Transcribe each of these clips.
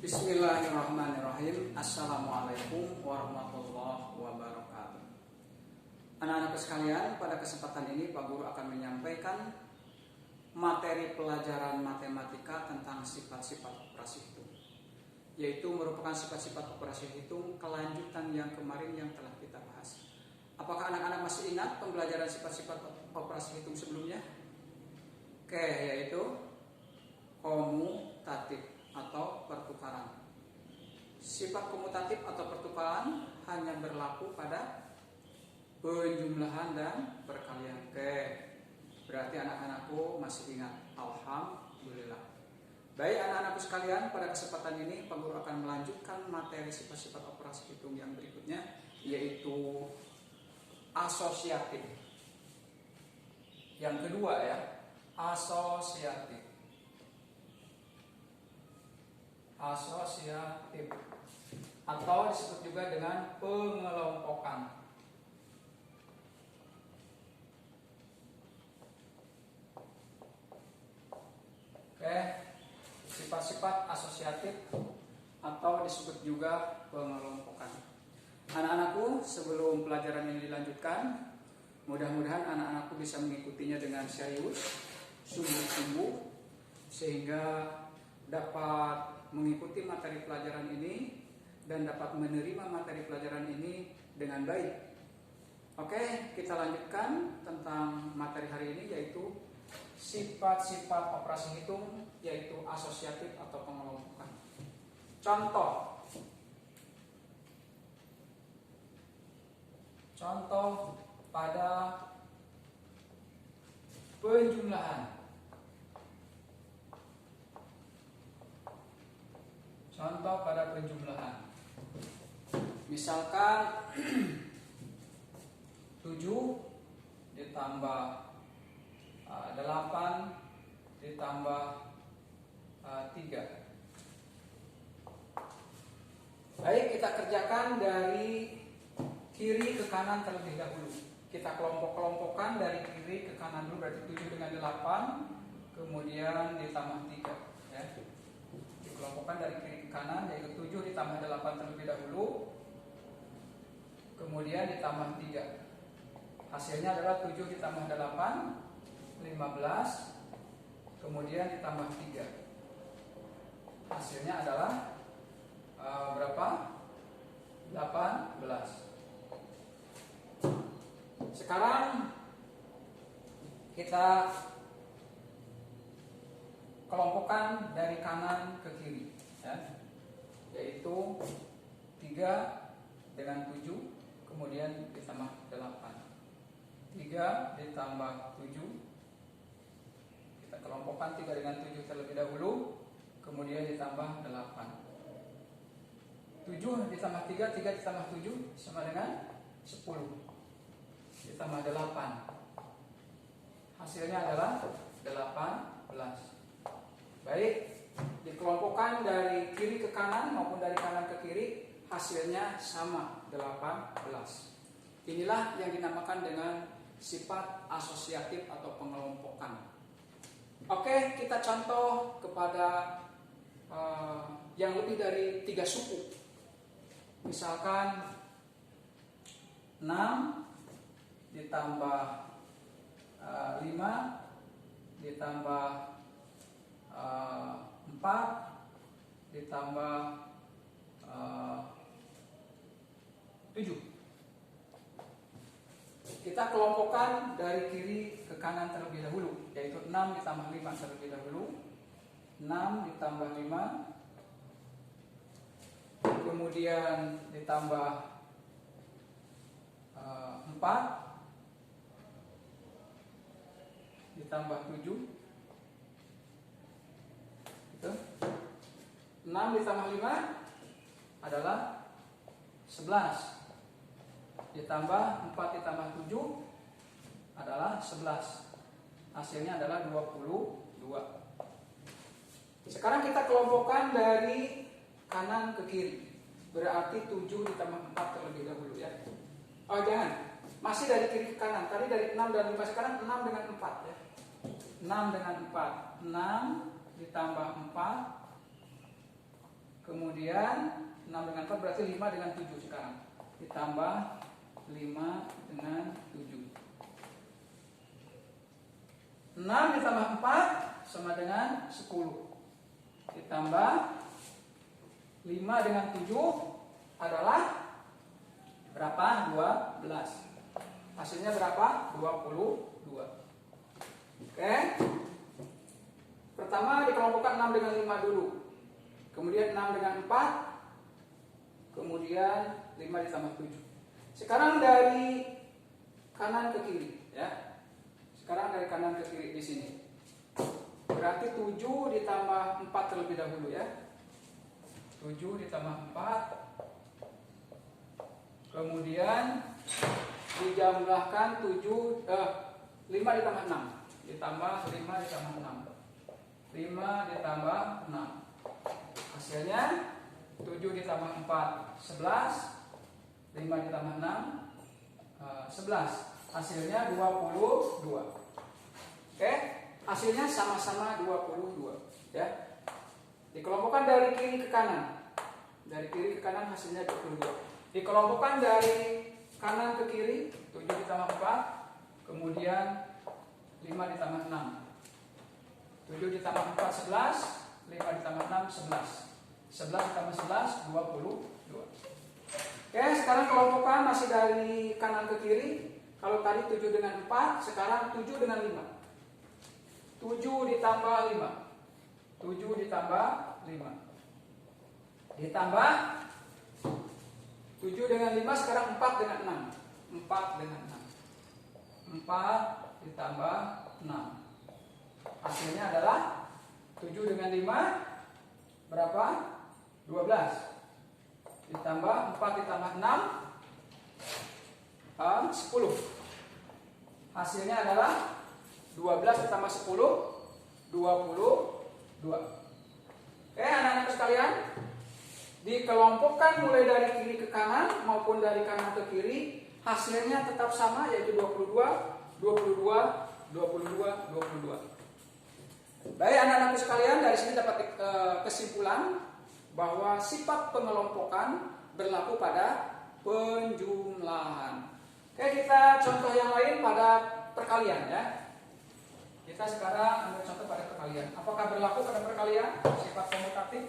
Bismillahirrahmanirrahim. Assalamualaikum warahmatullahi wabarakatuh. Anak-anakku sekalian, pada kesempatan ini Pak Guru akan menyampaikan materi pelajaran matematika tentang sifat-sifat operasi hitung, yaitu merupakan sifat-sifat operasi hitung kelanjutan yang kemarin yang telah kita bahas. Apakah anak-anak masih ingat pembelajaran sifat-sifat operasi hitung sebelumnya? Oke, yaitu komutatif atau pertukaran. Sifat komutatif atau pertukaran hanya berlaku pada penjumlahan dan perkalian. Oke, berarti anak-anakku masih ingat. Alhamdulillah. Baik anak-anakku sekalian, pada kesempatan ini Pak Guru akan melanjutkan materi sifat-sifat operasi hitung yang berikutnya, yaitu asosiatif. Yang kedua ya, asosiatif atau disebut juga dengan pengelompokan. Oke, sifat-sifat asosiatif atau disebut juga pengelompokan. Anak-anakku, sebelum pelajaran ini dilanjutkan, mudah-mudahan anak-anakku bisa mengikutinya dengan serius, sungguh-sungguh, sehingga dapat mengikuti materi pelajaran ini dan dapat menerima materi pelajaran ini dengan baik. Oke, kita lanjutkan tentang materi hari ini, yaitu sifat-sifat operasi hitung, yaitu asosiatif atau pengelompokan. Contoh pada penjumlahan. Contoh pada penjumlahan. Misalkan 7 ditambah 8 ditambah 3. Baik, kita kerjakan dari kiri ke kanan terlebih dahulu. Kita kelompok-kelompokkan dari kiri ke kanan dulu, berarti 7 dengan 8, kemudian ditambah 3 ya. Dikelompokkan dari kiri ke kanan, yaitu 7 ditambah 8 terlebih dahulu, kemudian ditambah 3. Hasilnya adalah 7 ditambah 8, 15, kemudian ditambah 3. Hasilnya adalah berapa? 18. Sekarang kita kelompokkan dari kanan ke kiri ya. Yaitu 3 dengan 7, kemudian ditambah 8. 3 ditambah 7, kita kelompokkan 3 dengan 7 terlebih dahulu, kemudian ditambah 8. 7 ditambah 3, 3 ditambah 7 sama dengan 10, ditambah 8. Hasilnya adalah 18. Baik, dikelompokkan dari kiri ke kanan maupun dari kanan ke kiri, hasilnya sama, 18. Inilah yang dinamakan dengan sifat asosiatif atau pengelompokan. Oke, kita contoh kepada yang lebih dari 3 suku. Misalkan 6 ditambah 5 ditambah 4 ditambah 7. Kita kelompokkan dari kiri ke kanan terlebih dahulu, yaitu 6 ditambah 5 terlebih dahulu. 6 ditambah 5, kemudian ditambah 4 ditambah 7. Itu 6 ditambah 5 adalah 11, ditambah 4 ditambah 7 adalah 11. Hasilnya adalah 22. Sekarang kita kelompokkan dari kanan ke kiri, berarti 7 ditambah 4 terlebih dahulu ya. Oh jangan, masih dari kiri ke kanan. Tadi dari 6 dan 5, sekarang 6 dengan 4 ya. 6 dengan 4, 6 ditambah 4 Kemudian 6 dengan 4 berarti 5 dengan 7 sekarang. Ditambah 5 dengan 7. 6 ditambah 4 sama dengan 10. Ditambah 5 dengan 7 adalah berapa? 12. Hasilnya berapa? 22. Oke. Pertama dikelompokkan 6 dengan 5 dulu. Kemudian 6 dengan 4. Kemudian 5 ditambah 7. Sekarang dari kanan ke kiri, ya. Sekarang dari kanan ke kiri di sini. Berarti 7 ditambah 4 terlebih dahulu, ya. 7 ditambah 4. Kemudian dijumlahkan 5 ditambah 6. Ditambah 5 ditambah 6. 5 ditambah 6. Hasilnya 7 ditambah 4 11. 5 ditambah 6 11. Hasilnya 22. Oke, hasilnya sama-sama 22, ya. Dikelompokkan dari kiri ke kanan. Dari kiri ke kanan hasilnya 22. Dikelompokkan dari kanan ke kiri 7 ditambah 4. Kemudian 5 ditambah 6. 7 ditambah 4 11. 5 ditambah 6 11. 11 ditambah 11 22. Oke, sekarang kelompokkan masih dari kanan ke kiri. Kalau tadi 7 dengan 4, sekarang 7 dengan 5. 7 ditambah 5. 7 ditambah 5. Ditambah 7 dengan 5, sekarang 4 dengan 6. 4 dengan 6. 4 ditambah 6. Hasilnya adalah 7 dengan 5 berapa? 12. Ditambah 4 ditambah 6 10. Hasilnya adalah 12 ditambah 10 22. Oke, anak-anak sekalian, dikelompokkan mulai dari kiri ke kanan maupun dari kanan ke kiri, hasilnya tetap sama, yaitu 22 22 22 22. Baik anak-anakku sekalian, dari sini dapat kesimpulan bahwa sifat pengelompokan berlaku pada penjumlahan. Oke, kita contoh yang lain pada perkalian, ya. Kita sekarang ambil contoh pada perkalian. Apakah berlaku pada perkalian sifat komutatif?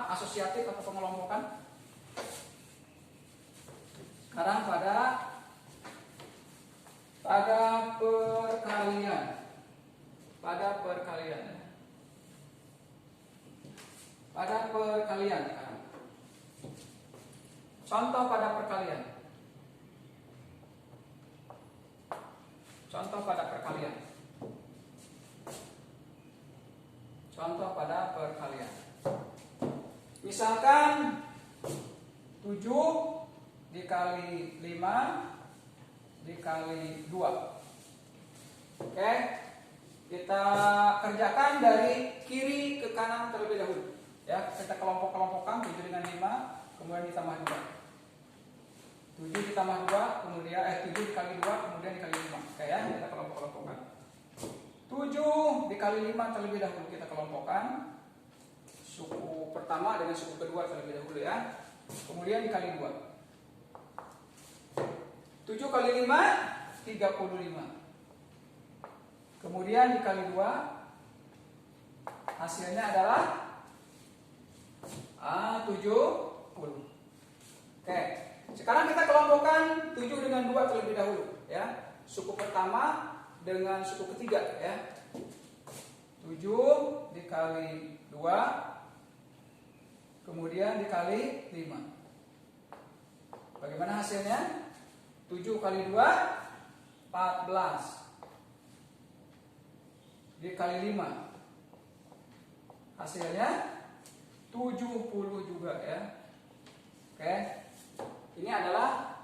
Asosiatif atau pengelompokan? Sekarang pada perkalian. Pada perkalian. Contoh pada perkalian. Contoh pada perkalian. Contoh pada perkalian. Misalkan 7 dikali 5 dikali 2. Oke, kita kerjakan dari kiri ke kanan terlebih dahulu. Ya, kita kelompok-kelompokkan 7 dengan 5, kemudian ditambah 2. 7 ditambah 2, kemudian 7 dikali 2, kemudian dikali 5. Oke, ya, kita kelompok-kelompokkan. 7 dikali 5 terlebih dahulu kita kelompokkan. Suku pertama dengan suku kedua terlebih dahulu, ya. Kemudian dikali 2. 7 kali 5 35. Kemudian dikali 2, hasilnya adalah 70. Oke, sekarang kita kelompokkan 7 dengan 2 terlebih dahulu, ya. Suku pertama dengan suku ketiga, ya. 7 dikali 2, kemudian dikali 5. Bagaimana hasilnya? 7 kali 2 14 dikali 5, hasilnya 70 juga, ya. Oke, ini adalah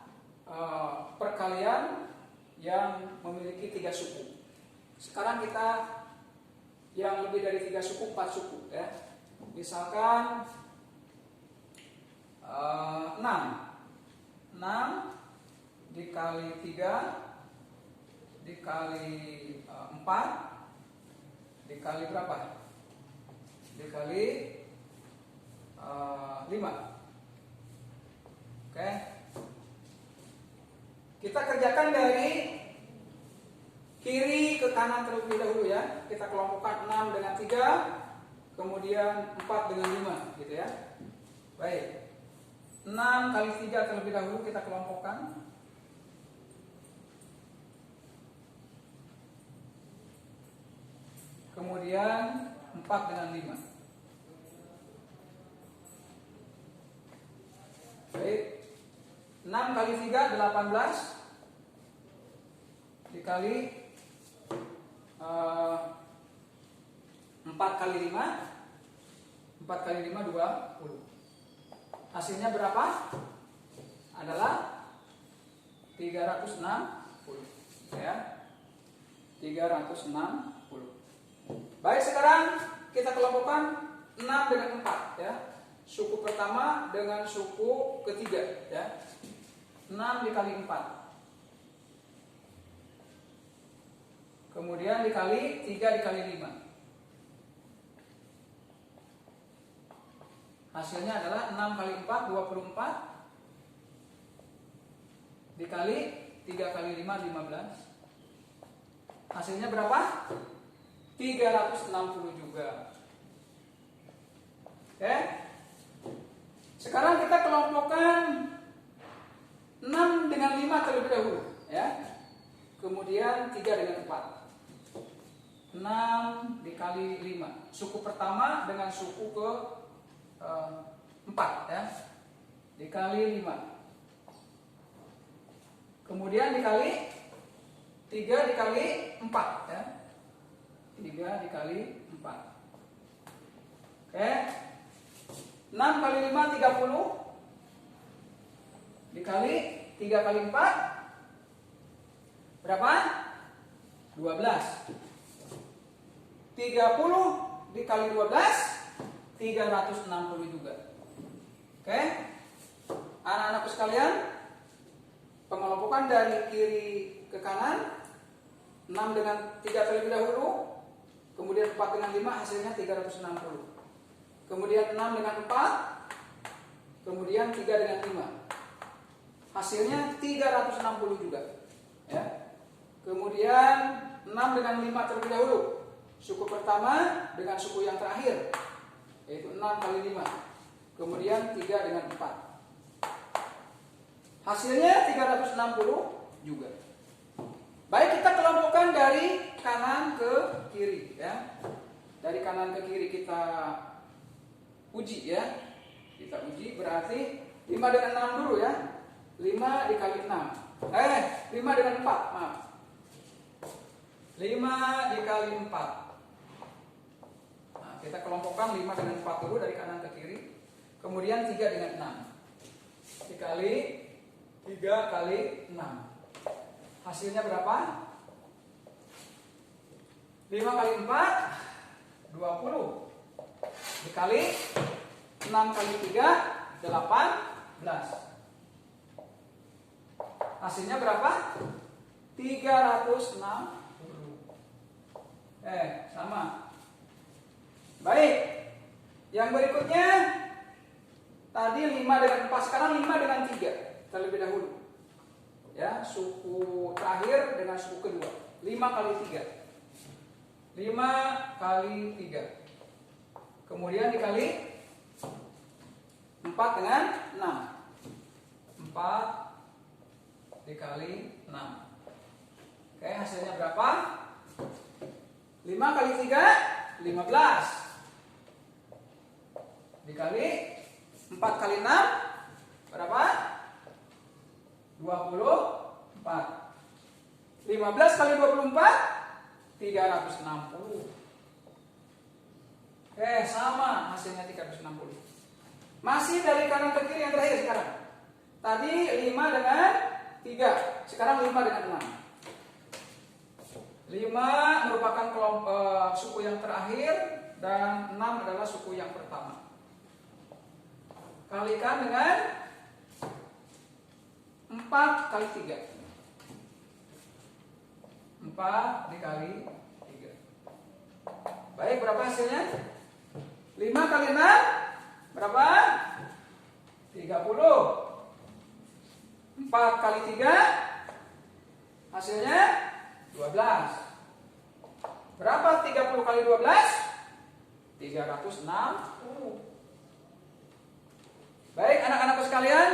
perkalian yang memiliki 3 suku. Sekarang kita yang lebih dari 3 suku, 4 suku, ya. Misalkan 6 dikali 3 dikali 4 dikali berapa? Dikali 5. Oke. Kita kerjakan dari kiri ke kanan terlebih dahulu ya. Kita kelompokkan 6 dengan 3, kemudian 4 dengan 5 gitu ya. Baik. 6 kali 3 terlebih dahulu kita kelompokkan. Kemudian 4 dengan 5. Baik. 6 kali 3 18 dikali 4 kali 5 4 kali 5 20. Hasilnya berapa? Adalah 360 ya. 360. Baik, sekarang kita kelompokkan 6 dengan 4 ya. Suku pertama dengan suku ketiga ya. 6 dikali 4. Kemudian dikali 3 dikali 5. Hasilnya adalah 6 kali 4 24 dikali 3 kali 5 15. Hasilnya berapa? 360 juga. Oke. Sekarang kita kelompokkan 6 dengan 5 terlebih dahulu ya. Kemudian 3 dengan 4. 6 dikali 5. Suku pertama dengan suku ke 4 ya. Dikali 5. Kemudian dikali 3 dikali 4 ya. 3 dikali 4. Oke. 6 kali 5 30. Dikali 3 kali 4 berapa? 12. 30 dikali 12 360 juga. Oke. Anak-anakku sekalian, pengelompokan dari kiri ke kanan, 6 dengan 3 terlebih dahulu, kemudian 4 dengan 5 hasilnya 360. Kemudian 6 dengan 4, kemudian 3 dengan 5. Hasilnya 360 juga. Ya. Kemudian 6 dengan 5 terlebih dahulu. Suku pertama dengan suku yang terakhir, yaitu 6 kali 5. Kemudian 3 dengan 4. Hasilnya 360 juga. Baik, kita kelompokkan dari kanan ke kiri ya. Dari kanan ke kiri kita uji ya. Kita uji berarti 5 dengan 6 dulu ya. 5 dikali 6. 5 dengan 4, maaf. 5 dikali 4. Nah, kita kelompokkan 5 dengan 4 dulu dari kanan ke kiri. Kemudian 3 dengan 6. Dikali 3 kali 6. Hasilnya berapa? 5 kali 4 20. Dikali 6 kali 3 18. Hasilnya berapa? 360. Sama. Baik. Yang berikutnya tadi 5 dengan 4, sekarang 5 dengan 3 terlebih dahulu. Ya, suku terakhir dengan suku kedua. 5 kali 3. 5 kali 3. Kemudian dikali 4 dengan 6. 4 dikali 6. Oke, hasilnya berapa? 5 kali 3 15. Dikali 4 kali 6 berapa? 24. 15 kali 24 360. Oke, sama hasilnya 360. Masih dari kanan ke kiri yang terakhir sekarang. Tadi 5 dengan 3, sekarang 5 dengan 6. 5 merupakan kelompok suku yang terakhir dan 6 adalah suku yang pertama. Kalikan dengan 4 kali 3. 4 dikali 3. Baik, berapa hasilnya? 5 kali 6 berapa? 30. 4 kali 3 hasilnya 12. Berapa 30 kali 12? 360. Baik anak-anakku sekalian,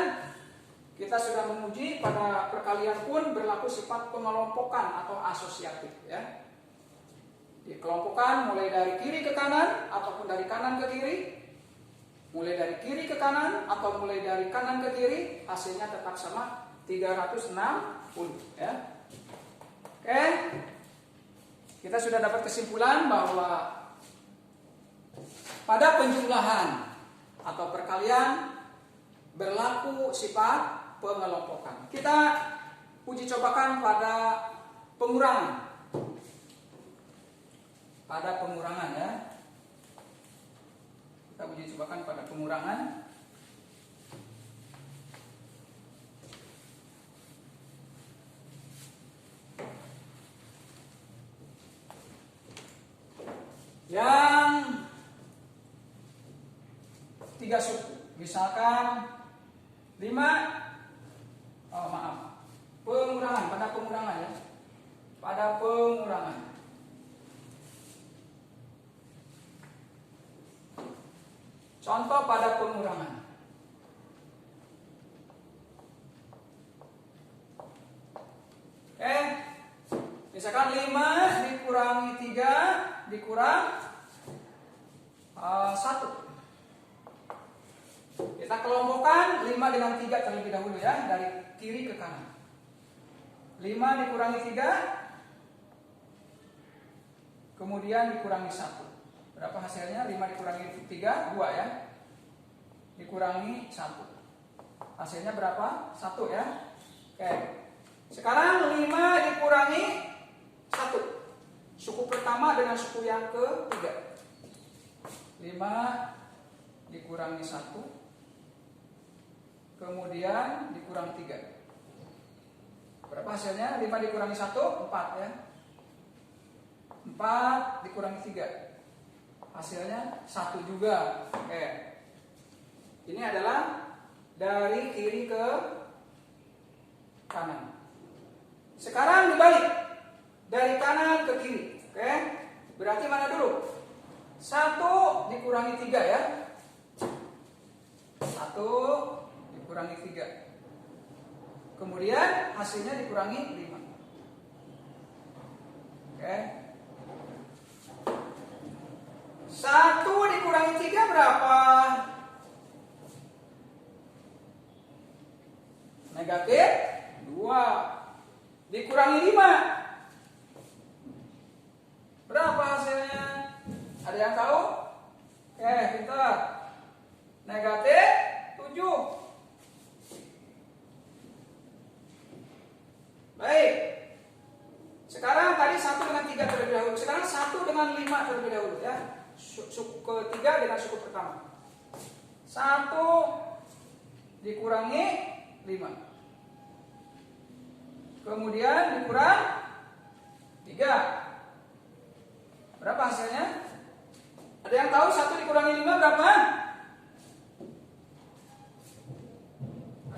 kita sudah menguji pada perkalian pun berlaku sifat pengelompokan atau asosiatif ya. Dikelompokkan mulai dari kiri ke kanan ataupun dari kanan ke kiri. Mulai dari kiri ke kanan atau mulai dari kanan ke kiri, hasilnya tetap sama 360 ya. Oke. Kita sudah dapat kesimpulan bahwa pada penjumlahan atau perkalian berlaku sifat pengelompokan. Kita uji cobakan pada pengurangan. Pada pengurangan ya. Kita uji cobakan pada pengurangan. Yang 3 suku. Misalkan 5 pengurangan, pada pengurangan ya. Pada pengurangan. Contoh pada pengurangan. Misalkan 5 dikurangi 3 dikurang 1. Kita kelompokkan 5 dengan 3 terlebih dahulu ya, dari kiri ke kanan. 5 dikurangi 3 kemudian dikurangi 1. Berapa hasilnya? 5 dikurangi 3, 2 ya. Dikurangi 1. Hasilnya berapa? 1 ya. Oke. Sekarang 5 dikurangi 1. Suku pertama dengan suku yang ketiga. 5 dikurangi 1 kemudian dikurang 3. Berapa hasilnya? 5 dikurangi 1, 4 ya. 4 dikurangi 3. Hasilnya 1 juga. Oke. Ini adalah dari kiri ke kanan. Sekarang dibalik. Dari kanan ke kiri. Oke. Berarti mana dulu? 1 dikurangi 3 ya. 1 dikurangi 3. Kemudian hasilnya dikurangi 5. Oke. 1 dikurangi 3 berapa? Negatif 2. Dikurangi 5. Berapa hasilnya? Ada yang tahu? Oke, pintar. Negatif 7. Baik. Sekarang tadi 1 dengan 3 terlebih dahulu. Sekarang 1 dengan 5 terlebih dahulu ya. Suku ketiga dengan suku pertama. 1 dikurangi 5. Kemudian dikurang 3. Berapa hasilnya? Ada yang tahu 1 dikurangi 5 berapa?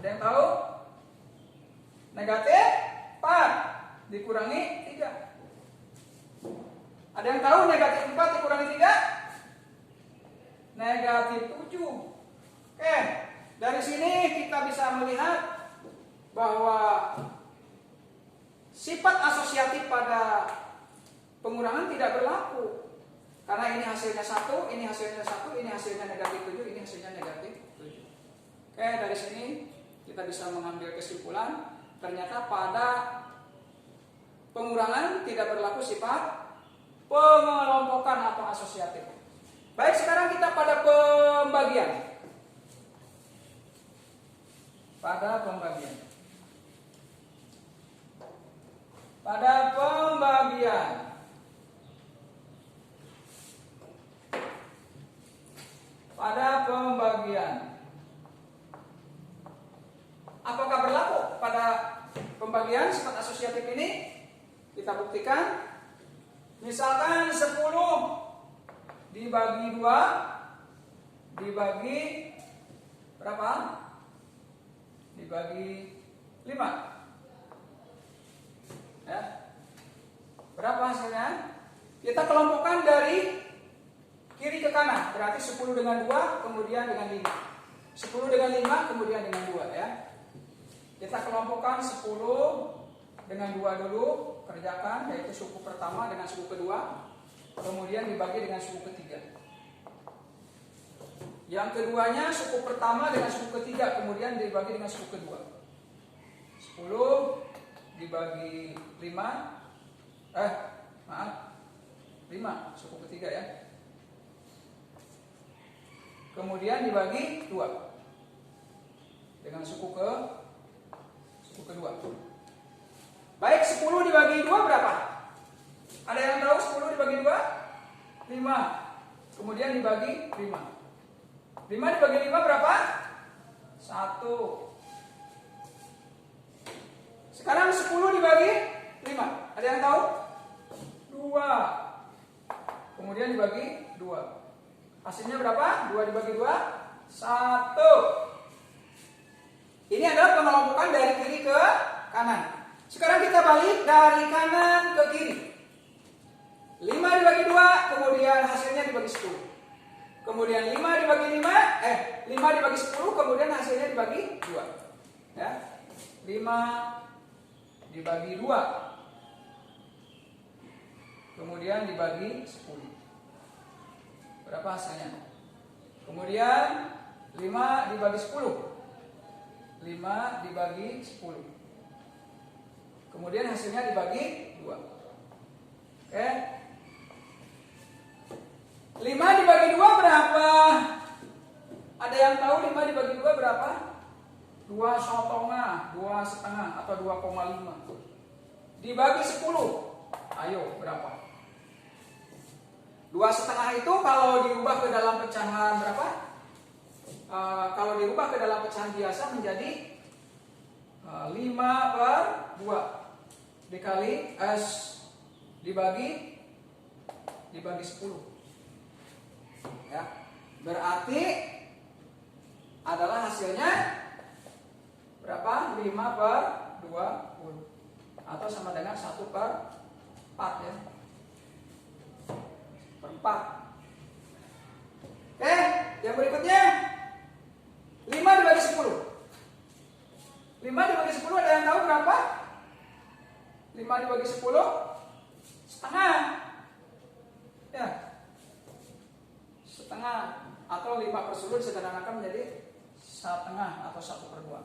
Ada yang tahu? Negatif 4 dikurangi 3. Ada yang tahu negatif 4 dikurangi 3? Negatif 7. Oke, dari sini kita bisa melihat bahwa sifat asosiatif pada pengurangan tidak berlaku. Karena ini hasilnya 1, ini hasilnya 1, ini hasilnya negatif 7, ini hasilnya negatif 7. Oke, dari sini kita bisa mengambil kesimpulan ternyata pada pengurangan tidak berlaku sifat pengelompokan atau asosiatif. Baik, sekarang kita pada pembagian. Pada pembagian. Pada pembagian. Pada pembagian. Apakah berlaku pada pembagian sifat asosiatif ini? Kita buktikan. Misalkan 10 dibagi 2 dibagi berapa? Dibagi 5. Ya. Berapa hasilnya? Kita kelompokkan dari kiri ke kanan. Berarti 10 dengan 2, kemudian dengan 5. 10 dengan 5, kemudian dengan 2 ya. Kita kelompokkan 10 dengan 2 dulu, kerjakan, yaitu suku pertama dengan suku kedua, kemudian dibagi dengan suku ketiga. Yang keduanya suku pertama dengan suku ketiga, kemudian dibagi dengan suku kedua. 10 dibagi 5, 5 suku ketiga ya. Kemudian dibagi 2 dengan suku kedua. Baik, 10 dibagi 2 berapa? Ada yang tahu 10 dibagi 2? 5. Kemudian dibagi 5. 5 dibagi 5 berapa? 1. Sekarang 10 dibagi 5. Ada yang tahu? 2. Kemudian dibagi 2. Hasilnya berapa? 2 dibagi 2? 1. Ini adalah pengelompokan dari kiri ke kanan. Sekarang kita balik dari kanan ke kiri. 5 dibagi 2, kemudian hasilnya dibagi 10. Kemudian 5 dibagi 5 dibagi 10, kemudian hasilnya dibagi 2. Ya. 5 dibagi 2. Kemudian dibagi 10. Berapa hasilnya? Kemudian 5 dibagi 10. 5 dibagi 10. Kemudian hasilnya dibagi 2. Oke. 5 dibagi 2 berapa? Ada yang tahu 5 dibagi 2 berapa? 2,5, 2,5 atau 2,5. Dibagi 10. Ayo, berapa? 2,5 itu kalau diubah ke dalam pecahan berapa? Kalau dirubah ke dalam pecahan biasa menjadi 5/2 dikali dibagi 10. Ya. Berarti adalah hasilnya berapa? 5/20 atau sama dengan 1/4 ya. Per 4. Oke, yang berikutnya 5 dibagi 10. 5 dibagi 10 ada yang tahu berapa? 5 dibagi 10 setengah. Ya. Setengah atau 5/10 disederhanakan menjadi setengah atau 1/2.